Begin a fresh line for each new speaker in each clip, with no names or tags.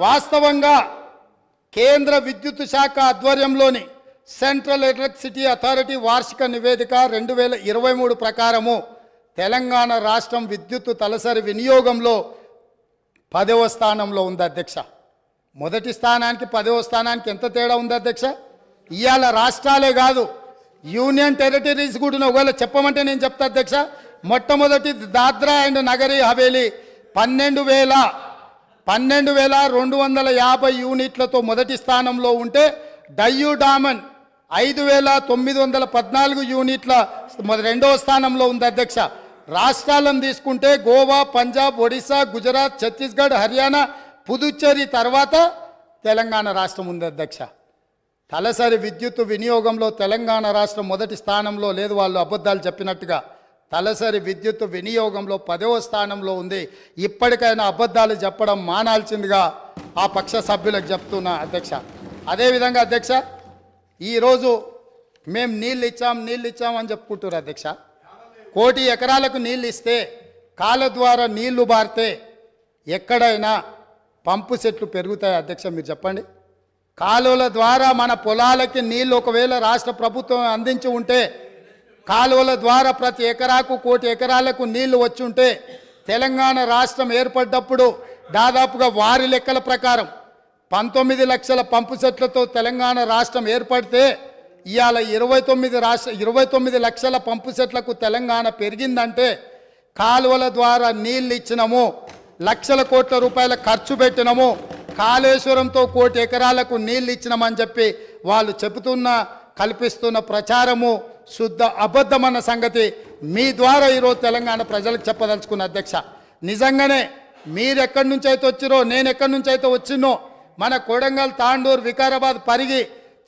వాస్తవంగా కేంద్ర విద్యుత్ శాఖ ఆధ్వర్యంలోని సెంట్రల్ ఎలక్ట్రిసిటీ అథారిటీ వార్షిక నివేదిక 2023 ప్రకారము తెలంగాణ రాష్ట్రం విద్యుత్ తలసరి వినియోగంలో 10వ స్థానంలో ఉంది అధ్యక్ష. మొదటి స్థానానికి 10వ స్థానానికి ఎంత తేడా ఉంది అధ్యక్ష? ఇవాళ రాష్ట్రాలే కాదు, యూనియన్ టెరిటరీస్ కూడా ఒకవేళ చెప్పమంటే నేను చెప్తా అధ్యక్ష. మొట్టమొదటి దాద్రా అండ్ నగరి హవేలీ 12,250 యూనిట్లతో మొదటి స్థానంలో ఉంటే డయ్యూ డామన్ 5,914 యూనిట్ల రెండవ స్థానంలో ఉంది అధ్యక్ష. రాష్ట్రాలను తీసుకుంటే గోవా, పంజాబ్, ఒడిశా, గుజరాత్, ఛత్తీస్గఢ్, హర్యానా, పుదుచ్చేరి తర్వాత తెలంగాణ రాష్ట్రం ఉంది అధ్యక్ష. తలసరి విద్యుత్ వినియోగంలో తెలంగాణ రాష్ట్రం మొదటి స్థానంలో లేదు, వాళ్ళు అబద్ధాలు చెప్పినట్టుగా. తలసరి విద్యుత్ వినియోగంలో 10వ స్థానంలో ఉంది. ఇప్పటికైనా అబద్ధాలు చెప్పడం మానాల్సిందిగా ఆ పక్ష సభ్యులకు చెప్తున్నా అధ్యక్ష. అదేవిధంగా అధ్యక్ష, ఈరోజు మేము నీళ్ళు ఇచ్చాం అని చెప్పుకుంటారు అధ్యక్ష. 1 కోటి ఎకరాలకు నీళ్ళు ఇస్తే కాళ్ళ ద్వారా నీళ్లు బారితే ఎక్కడైనా పంపు సెట్లు పెరుగుతాయి అధ్యక్ష? మీరు చెప్పండి. కాలువల ద్వారా మన పొలాలకి నీళ్ళు ఒకవేళ రాష్ట్ర ప్రభుత్వం అందించి ఉంటే, కాలువల ద్వారా ప్రతి ఎకరాకు 1 కోటి ఎకరాలకు నీళ్లు వచ్చి ఉంటే, తెలంగాణ రాష్ట్రం ఏర్పడ్డప్పుడు దాదాపుగా వారి లెక్కల ప్రకారం 19 లక్షల పంపు సెట్లతో తెలంగాణ రాష్ట్రం ఏర్పడితే ఇవాళ 29 లక్షల పంపు సెట్లకు తెలంగాణ పెరిగిందంటే కాలువల ద్వారా నీళ్ళు ఇచ్చినాము, లక్షల కోట్ల రూపాయల ఖర్చు పెట్టినాము, కాళేశ్వరంతో 1 కోటి ఎకరాలకు నీళ్ళు ఇచ్చినామని చెప్పి వాళ్ళు చెబుతున్న కల్పిస్తున్న ప్రచారము శుద్ధ అబద్ధమన్న సంగతి మీ ద్వారా ఈరోజు తెలంగాణ ప్రజలకు చెప్పదలుచుకున్న అధ్యక్ష. నిజంగానే మీరు ఎక్కడి నుంచి అయితే వచ్చిరో, నేను ఎక్కడి నుంచి అయితే వచ్చినో, మన కొడంగల్, తాండూరు, వికారాబాద్, పరిగి,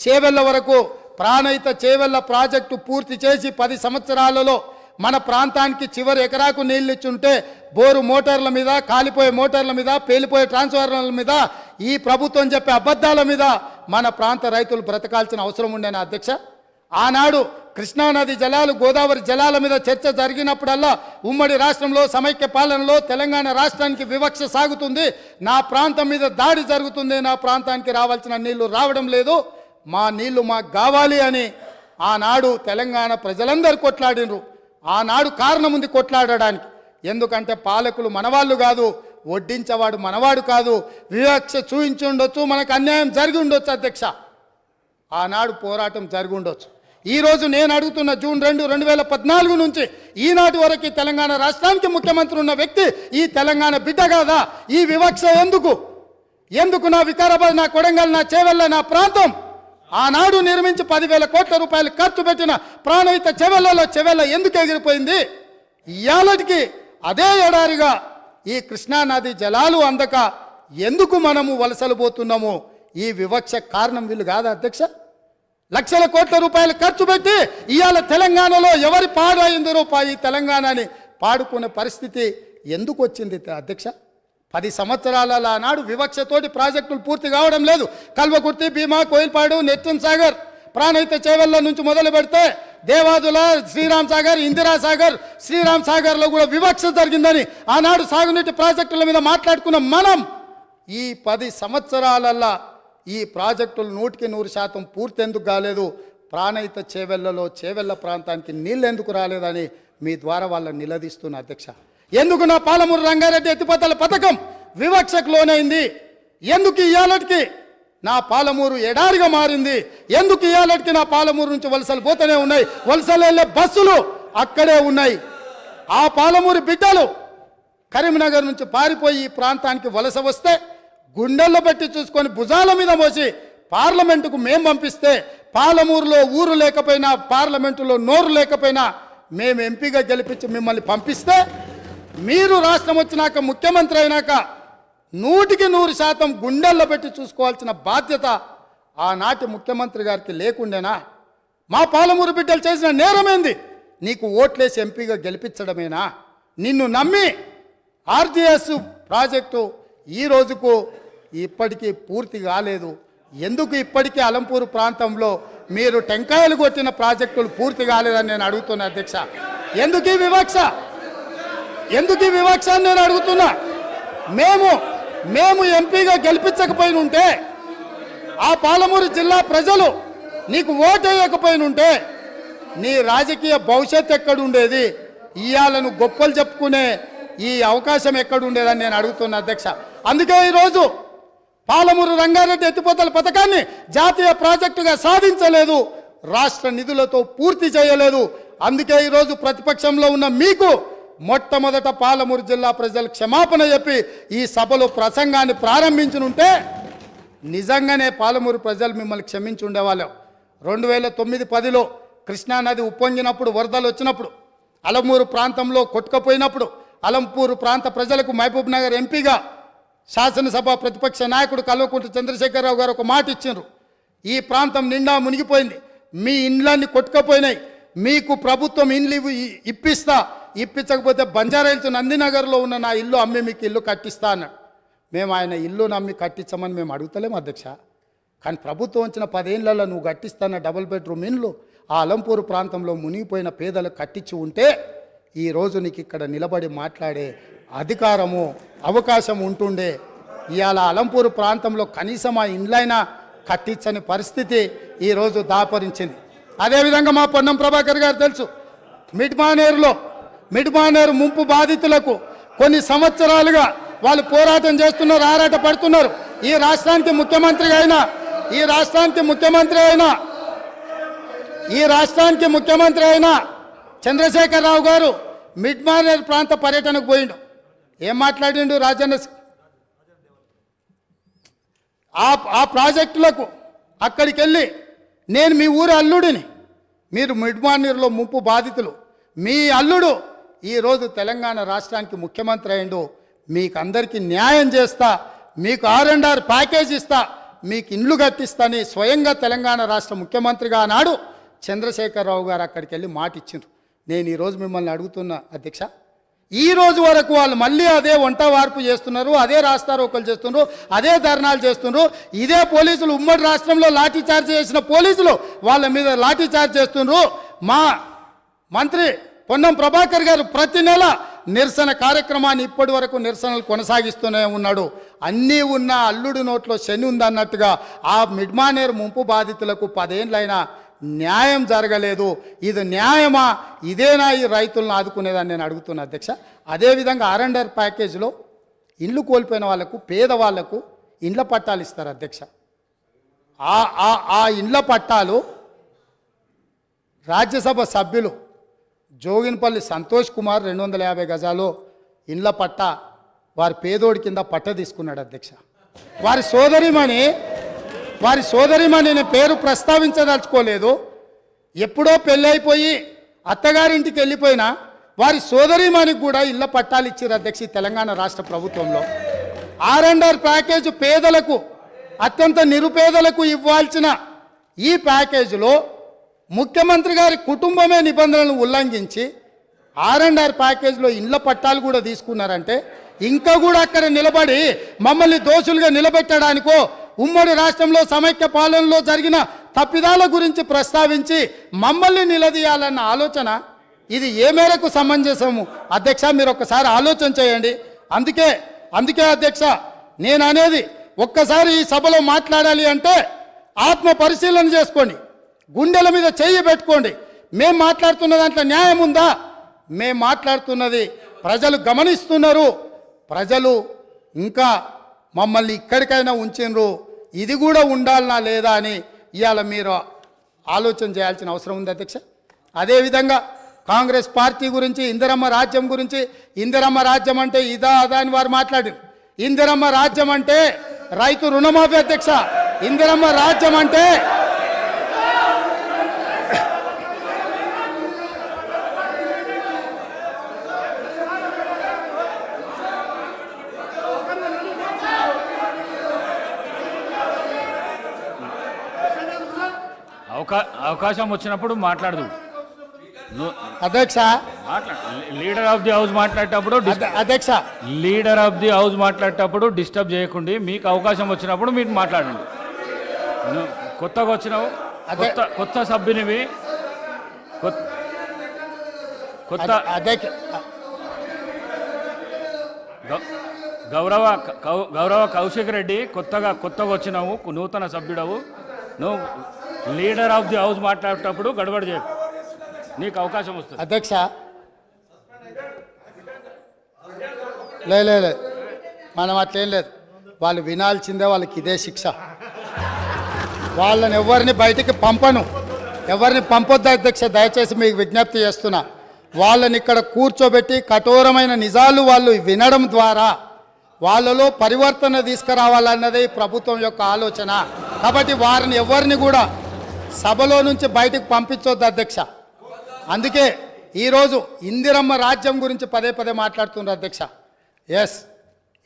చేవెళ్ళ వరకు ప్రాణహిత చేవెళ్ళ ప్రాజెక్టు పూర్తి చేసి 10 సంవత్సరాలలో మన ప్రాంతానికి చివరి ఎకరాకు నీళ్ళు ఇచ్చుంటే బోరు మోటార్ల మీద, కాలిపోయే మోటార్ల మీద, పేలిపోయే ట్రాన్స్ఫార్మర్ల మీద, ఈ ప్రభుత్వం చెప్పే అబద్ధాల మీద మన ప్రాంత రైతులు బ్రతకాల్సిన అవసరం ఉండేనా అధ్యక్ష? ఆనాడు కృష్ణానది జలాలు, గోదావరి జలాల మీద చర్చ జరిగినప్పుడల్లా ఉమ్మడి రాష్ట్రంలో సమైక్య పాలనలో తెలంగాణ రాష్ట్రానికి వివక్ష సాగుతుంది, నా ప్రాంతం మీద దాడి జరుగుతుంది, నా ప్రాంతానికి రావాల్సిన నీళ్లు రావడం లేదు, మా నీళ్లు మాకు కావాలి అని ఆనాడు తెలంగాణ ప్రజలందరూ కొట్లాడినరు. ఆనాడు కారణం ఉంది కొట్లాడడానికి. ఎందుకంటే పాలకులు మనవాళ్ళు కాదు, వడ్డించేవాడు మనవాడు కాదు, వివక్ష చూపించి ఉండొచ్చు, మనకు అన్యాయం జరిగి ఉండొచ్చు అధ్యక్ష. ఆనాడు పోరాటం జరిగి ఉండొచ్చు. ఈరోజు నేను అడుగుతున్న జూన్ 2, 2014 నుంచి ఈనాటి వరకు తెలంగాణ రాష్ట్రానికి ముఖ్యమంత్రి ఉన్న వ్యక్తి ఈ తెలంగాణ బిడ్డ కాదా? ఈ వివక్ష ఎందుకు నా వికారాబాద్, నా కొడంగల్, నా చేవెళ్ళ, నా ప్రాంతం ఆనాడు నిర్మించి 10,000 కోట్ల రూపాయలు ఖర్చు పెట్టిన ప్రాణహిత చెవెళ్ళ ఎందుకు ఎగిరిపోయింది? ఇయాలటికి అదే ఎడారిగా ఈ కృష్ణానది జలాలు అందక ఎందుకు మనము వలసలు పోతున్నాము? ఈ వివక్ష కారణం వీళ్ళు కాదా అధ్యక్ష? లక్షల కోట్ల రూపాయలు ఖర్చు పెట్టి ఇవాళ తెలంగాణలో ఎవరి పాడైందరో ఈ తెలంగాణని పాడుకునే పరిస్థితి ఎందుకు వచ్చింది అధ్యక్ష? 10 సంవత్సరాల నాడు వివక్షతోటి ప్రాజెక్టులు పూర్తి కావడం లేదు. కల్వకుర్తి, భీమా, కోయిల్పాడు, నెట్టన్ సాగర్, ప్రాణహిత చేవెళ్ళ నుంచి మొదలు పెడితే దేవాదుల, శ్రీరామ్ సాగర్, ఇందిరా సాగర్, శ్రీరామ్ సాగర్లో కూడా వివక్ష జరిగిందని ఆనాడు సాగునీటి ప్రాజెక్టుల మీద మాట్లాడుకున్న మనం ఈ 10 సంవత్సరాలల్లా ఈ ప్రాజెక్టులు 100% పూర్తి ఎందుకు కాలేదు? ప్రాణహిత చేవెళ్ళ ప్రాంతానికి నీళ్ళు ఎందుకు రాలేదని మీ ద్వారా వాళ్ళని నిలదీస్తున్న అధ్యక్ష. ఎందుకు నా పాలమూరు రంగారెడ్డి ఎత్తిపోతల పథకం వివక్షకు లోనైంది? ఎందుకు ఇవాళకి నా పాలమూరు ఎడారిగా మారింది? ఎందుకు ఇవాళకి నా పాలమూరు నుంచి వలసలు పోతూనే ఉన్నాయి, వలసలు వెళ్ళే బస్సులు అక్కడే ఉన్నాయి? ఆ పాలమూరు బిడ్డలు కరీంనగర్ నుంచి పారిపోయి ఈ ప్రాంతానికి వలస వస్తే గుండెల్లో పెట్టి చూసుకొని భుజాల మీద మోసి పార్లమెంటుకు మేము పంపిస్తే, పాలమూరులో ఊరు లేకపోయినా, పార్లమెంటులో నోరు లేకపోయినా మేము ఎంపీగా గెలిపించి మిమ్మల్ని పంపిస్తే, మీరు రాష్ట్రం వచ్చినాక ముఖ్యమంత్రి అయినాక 100% గుండెల్లో పెట్టి చూసుకోవాల్సిన బాధ్యత ఆనాటి ముఖ్యమంత్రి గారికి లేకుండేనా? మా పాలమూరు బిడ్డలు చేసిన నేరమేంది? నీకు ఓట్లేసి ఎంపీగా గెలిపించడమేనా? నిన్ను నమ్మి ఆర్జీఎస్ ప్రాజెక్టు ఈ రోజుకు ఇప్పటికీ పూర్తి కాలేదు. ఎందుకు ఇప్పటికీ అలంపూరు ప్రాంతంలో మీరు టెంకాయలు కొట్టిన ప్రాజెక్టులు పూర్తి కాలేదని నేను అడుగుతున్నా అధ్యక్ష. ఎందుకు ఈ వివక్ష అని నేను అడుగుతున్నా. మేము మేము ఎంపీగా గెలిపించకపోయిన ఉంటే, ఆ పాలమూరు జిల్లా ప్రజలు నీకు ఓటు వేయకపోయినుంటే నీ రాజకీయ భవిష్యత్తు ఎక్కడుండేది? ఇయాలను గొప్పలు చెప్పుకునే ఈ అవకాశం ఎక్కడుండేదని నేను అడుగుతున్నా అధ్యక్ష. అందుకే ఈరోజు పాలమూరు రంగారెడ్డి ఎత్తిపోతల పథకాన్ని జాతీయ ప్రాజెక్టుగా సాధించలేదు, రాష్ట్ర నిధులతో పూర్తి చేయలేదు. అందుకే ఈరోజు ప్రతిపక్షంలో ఉన్న మీకు మొట్టమొదట పాలమూరు జిల్లా ప్రజలు క్షమాపణ చెప్పి ఈ సభలో ప్రసంగాన్ని ప్రారంభించనుంటే నిజంగానే పాలమూరు ప్రజలు మిమ్మల్ని క్షమించి ఉండేవాళ్ళం. 2009-10లో కృష్ణానది ఉప్పొంగినప్పుడు, వరదలు వచ్చినప్పుడు, అలంపూరు ప్రాంతంలో కొట్టుకపోయినప్పుడు, అలంపూరు ప్రాంత ప్రజలకు మహబూబ్ నగర్ ఎంపీగా శాసనసభ ప్రతిపక్ష నాయకుడు కల్వకుంట్ల చంద్రశేఖరరావు గారు ఒక మాట ఇచ్చిండ్రు. ఈ ప్రాంతం నిండా మునిగిపోయింది, మీ ఇండ్లన్నీ కొట్టుకపోయినాయి, మీకు ప్రభుత్వం ఇండ్లు ఇప్పించకపోతే బంజారాహిల్స్ నందినగర్లో ఉన్న నా ఇల్లు అమ్మి మీకు ఇల్లు కట్టిస్తా అన్నాడు. మేము ఆయన ఇల్లు నమ్మి కట్టించమని మేము అడుగుతలేము అధ్యక్ష. కానీ ప్రభుత్వం వచ్చిన 10 ఏళ్లలో నువ్వు కట్టిస్తాన్న డబుల్ బెడ్రూమ్ ఇండ్లు ఆ అలంపూరు ప్రాంతంలో మునిగిపోయిన పేదలకు కట్టించి ఉంటే ఈరోజు నీకు ఇక్కడ నిలబడి మాట్లాడే అధికారము, అవకాశం ఉంటుండే. ఇవాళ అలంపూరు ప్రాంతంలో కనీసం ఆ ఇండ్లైనా కట్టించని పరిస్థితి ఈరోజు దాపరించింది. అదేవిధంగా మా పొన్నం ప్రభాకర్ గారు తెలుసు, మిడ్మానేరు ముంపు బాధితులకు కొన్ని సంవత్సరాలుగా వాళ్ళు పోరాటం చేస్తున్నారు, ఆరాట పడుతున్నారు. ఈ రాష్ట్రానికి ముఖ్యమంత్రి అయిన చంద్రశేఖరరావు గారు మిడ్మానేర్ ప్రాంత పర్యటనకు పోయిండు. ఏం మాట్లాడిండు? రాజన్న ఆ ప్రాజెక్టులకు అక్కడికి వెళ్ళి, నేను మీ ఊరి అల్లుడిని, మీరు మిడ్మానేర్లో ముంపు బాధితులు, మీ అల్లుడు ఈరోజు తెలంగాణ రాష్ట్రానికి ముఖ్యమంత్రి అయిండు, మీకు అందరికీ న్యాయం చేస్తా, మీకు R&R ప్యాకేజ్ ఇస్తా, మీకు ఇండ్లు కట్టిస్తాని స్వయంగా తెలంగాణ రాష్ట్ర ముఖ్యమంత్రిగా ఆనాడు చంద్రశేఖరరావు గారు అక్కడికి వెళ్ళి మాట ఇచ్చిండ్రు. నేను ఈరోజు మిమ్మల్ని అడుగుతున్నా అధ్యక్ష, ఈ రోజు వరకు వాళ్ళు మళ్ళీ అదే వంట వార్పు చేస్తున్నారు, అదే రాస్తారోకలు చేస్తున్నారు, అదే ధర్నాలు చేస్తున్నారు. ఇదే పోలీసులు ఉమ్మడి రాష్ట్రంలో లాఠీ చార్జ్ చేసిన పోలీసులు వాళ్ళ మీద లాఠీ చార్జ్ చేస్తున్నారు. మా మంత్రి పొన్నం ప్రభాకర్ గారు ప్రతి నెల నిరసన కార్యక్రమాన్ని ఇప్పటి వరకు నిరసనలు కొనసాగిస్తూనే ఉన్నాడు. అన్నీ ఉన్న అల్లుడు నోట్లో శని ఉందన్నట్టుగా ఆ మిడ్మానేరు ముంపు బాధితులకు 10 ఏళ్ళైనా న్యాయం జరగలేదు. ఇది న్యాయమా? ఇదేనా ఈ రైతులను ఆదుకునేదని నేను అడుగుతున్నా అధ్యక్ష. అదేవిధంగా R&R ప్యాకేజీలో ఇండ్లు కోల్పోయిన వాళ్ళకు, పేదవాళ్లకు ఇండ్ల పట్టాలు ఇస్తారు అధ్యక్ష. ఆ ఇండ్ల పట్టాలు రాజ్యసభ సభ్యులు జోగిన్పల్లి సంతోష్ కుమార్ 250 గజాలు ఇండ్ల పట్ట వారి పేదోడి కింద పట్ట తీసుకున్నాడు అధ్యక్ష. వారి సోదరిమణి పేరు ప్రస్తావించదలుచుకోలేదు. ఎప్పుడో పెళ్ళైపోయి అత్తగారింటికి వెళ్ళిపోయినా వారి సోదరిమణికి కూడా ఇళ్ల పట్టాలు ఇచ్చారు అధ్యక్ష తెలంగాణ రాష్ట్ర ప్రభుత్వంలో. R&R ప్యాకేజ్ పేదలకు, అత్యంత నిరుపేదలకు ఇవ్వాల్సిన ఈ ప్యాకేజీలో ముఖ్యమంత్రి గారి కుటుంబమే నిబంధనలను ఉల్లంఘించి R&R ప్యాకేజీలో ఇండ్ల పట్టాలు కూడా తీసుకున్నారంటే, ఇంకా కూడా అక్కడ నిలబడి మమ్మల్ని దోషులుగా నిలబెట్టడానికో, ఉమ్మడి రాష్ట్రంలో సమైక్య పాలనలో జరిగిన తప్పిదాల గురించి ప్రస్తావించి మమ్మల్ని నిలదీయాలన్న ఆలోచన ఇది ఏ మేరకు సమంజసము అధ్యక్ష? మీరు ఒక్కసారి ఆలోచన చేయండి. అందుకే అధ్యక్ష నేను అనేది, ఒక్కసారి ఈ సభలో మాట్లాడాలి అంటే ఆత్మ పరిశీలన చేసుకోండి, గుండెల మీద చెయ్యి పెట్టుకోండి. మేము మాట్లాడుతున్న దాంట్లో న్యాయం ఉందా? మేము మాట్లాడుతున్నది ప్రజలు గమనిస్తున్నారు. ప్రజలు ఇంకా మమ్మల్ని ఇక్కడికైనా ఉంచినరు, ఇది కూడా ఉండాలనా లేదా అని ఇవాళ మీరు ఆలోచన చేయాల్సిన అవసరం ఉంది అధ్యక్ష. అదేవిధంగా కాంగ్రెస్ పార్టీ గురించి, ఇందిరమ్మ రాజ్యం గురించి, ఇందిరమ్మ రాజ్యం అంటే ఇదా అదా అని వారు మాట్లాడారు. ఇందిరమ్మ రాజ్యం అంటే రైతు రుణమాఫీ అధ్యక్ష. ఇందిరమ్మ రాజ్యం అంటే
అవకాశం వచ్చినప్పుడు మాట్లాడదు
అధ్యక్ష.
లీడర్ ఆఫ్ ది హౌస్ మాట్లాడేటప్పుడు
అధ్యక్ష,
లీడర్ ఆఫ్ ది హౌస్ మాట్లాడేటప్పుడు డిస్టర్బ్ చేయకుండా మీకు అవకాశం వచ్చినప్పుడు మీరు మాట్లాడండి. కొత్తగా వచ్చినావు, కొత్త సభ్యునివి, కొత్త గౌరవ కౌశిక్ రెడ్డి కొత్తగా వచ్చినావు, నూతన సభ్యుడవు. నువ్వు లీడర్ ఆఫ్ ది హౌస్ మాట్లాడేటప్పుడు గడబడి చేయకు, నీకు అవకాశం వస్తుంది.
అధ్యక్ష లేదు మనం అట్లేం లేదు, వాళ్ళు వినాల్సిందే, వాళ్ళకి ఇదే శిక్ష. వాళ్ళని ఎవరిని బయటికి పంపను, ఎవరిని పంపొద్దు అధ్యక్ష, దయచేసి మీకు విజ్ఞప్తి చేస్తున్నా. వాళ్ళని ఇక్కడ కూర్చోబెట్టి కఠోరమైన నిజాలు వాళ్ళు వినడం ద్వారా వాళ్ళలో పరివర్తన తీసుకురావాలన్నదే ప్రభుత్వం యొక్క ఆలోచన. కాబట్టి వారిని ఎవరిని కూడా సభలో నుంచి బయటకు పంపించొద్దు అధ్యక్ష. అందుకే ఈరోజు ఇందిరమ్మ రాజ్యం గురించి పదే మాట్లాడుతున్నారు అధ్యక్ష. ఎస్,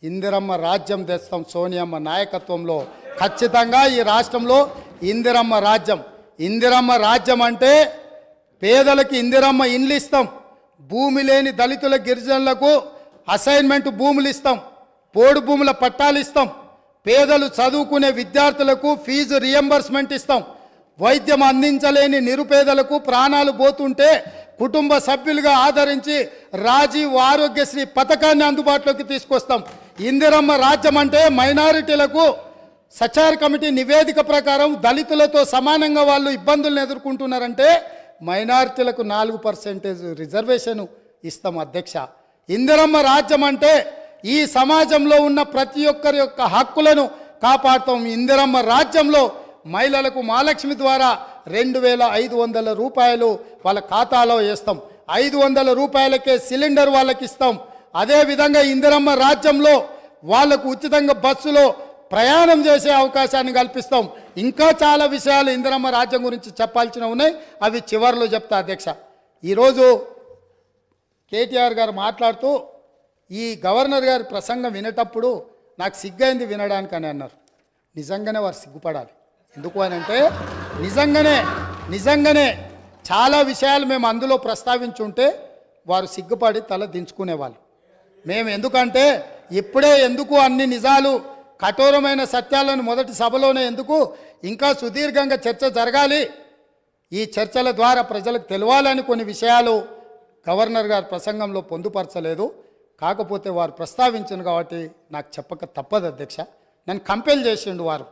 ఇందిరమ్మ రాజ్యం తెస్తాం సోనియమ్మ నాయకత్వంలో. ఖచ్చితంగా ఈ రాష్ట్రంలో ఇందిరమ్మ రాజ్యం అంటే పేదలకు ఇందిరమ్మ ఇండ్లు ఇస్తాం, భూమి లేని దళితుల గిరిజనులకు అసైన్మెంట్ భూములు ఇస్తాం, పోడు భూముల పట్టాలు ఇస్తాం, పేదలు చదువుకునే విద్యార్థులకు ఫీజు రియంబర్స్మెంట్ ఇస్తాం, వైద్యం అందించలేని నిరుపేదలకు ప్రాణాలు పోతుంటే కుటుంబ సభ్యులుగా ఆదరించి రాజీవ్ ఆరోగ్యశ్రీ పథకాన్ని అందుబాటులోకి తీసుకొస్తాం. ఇందిరమ్మ రాజ్యం అంటే మైనారిటీలకు సచార్ కమిటీ నివేదిక ప్రకారం దళితులతో సమానంగా వాళ్ళు ఇబ్బందులను ఎదుర్కొంటున్నారంటే మైనారిటీలకు 4% రిజర్వేషన్ ఇస్తాం అధ్యక్ష. ఇందిరమ్మ రాజ్యం అంటే ఈ సమాజంలో ఉన్న ప్రతి ఒక్కరి యొక్క హక్కులను కాపాడుతాం. ఇందిరమ్మ రాజ్యంలో మహిళలకు మహాలక్ష్మి ద్వారా 2500 రూపాయలు వాళ్ళ ఖాతాలో వేస్తాం, 500 రూపాయలకే సిలిండర్ వాళ్ళకి ఇస్తాం. అదేవిధంగా ఇందిరమ్మ రాజ్యంలో వాళ్లకు ఉచితంగా బస్సులో ప్రయాణం చేసే అవకాశాన్ని కల్పిస్తాం. ఇంకా చాలా విషయాలు ఇందిరమ్మ రాజ్యం గురించి చెప్పాల్సినవి ఉన్నాయి, అవి చివరిలో చెప్తా అధ్యక్ష. ఈరోజు కేటీఆర్ గారు మాట్లాడుతూ ఈ గవర్నర్ గారి ప్రసంగం వినేటప్పుడు నాకు సిగ్గైంది వినడానికి అని అన్నారు. నిజంగానే వారు సిగ్గుపడాలి. ఎందుకు అని అంటే నిజంగానే చాలా విషయాలు మేము అందులో ప్రస్తావించుంటే వారు సిగ్గుపడి తల దించుకునేవాళ్ళు. మేము ఎందుకంటే ఇప్పుడే ఎందుకు అన్ని నిజాలు కఠోరమైన సత్యాలను మొదటి సభలోనే ఎందుకు, ఇంకా సుదీర్ఘంగా చర్చ జరగాలి, ఈ చర్చల ద్వారా ప్రజలకు తెలవాలని కొన్ని విషయాలు గవర్నర్ గారి ప్రసంగంలో పొందుపరచలేదు. కాకపోతే వారు ప్రస్తావించను కాబట్టి నాకు చెప్పక తప్పదు అధ్యక్ష. నన్ను కంపెల్ చేసిండు వారు.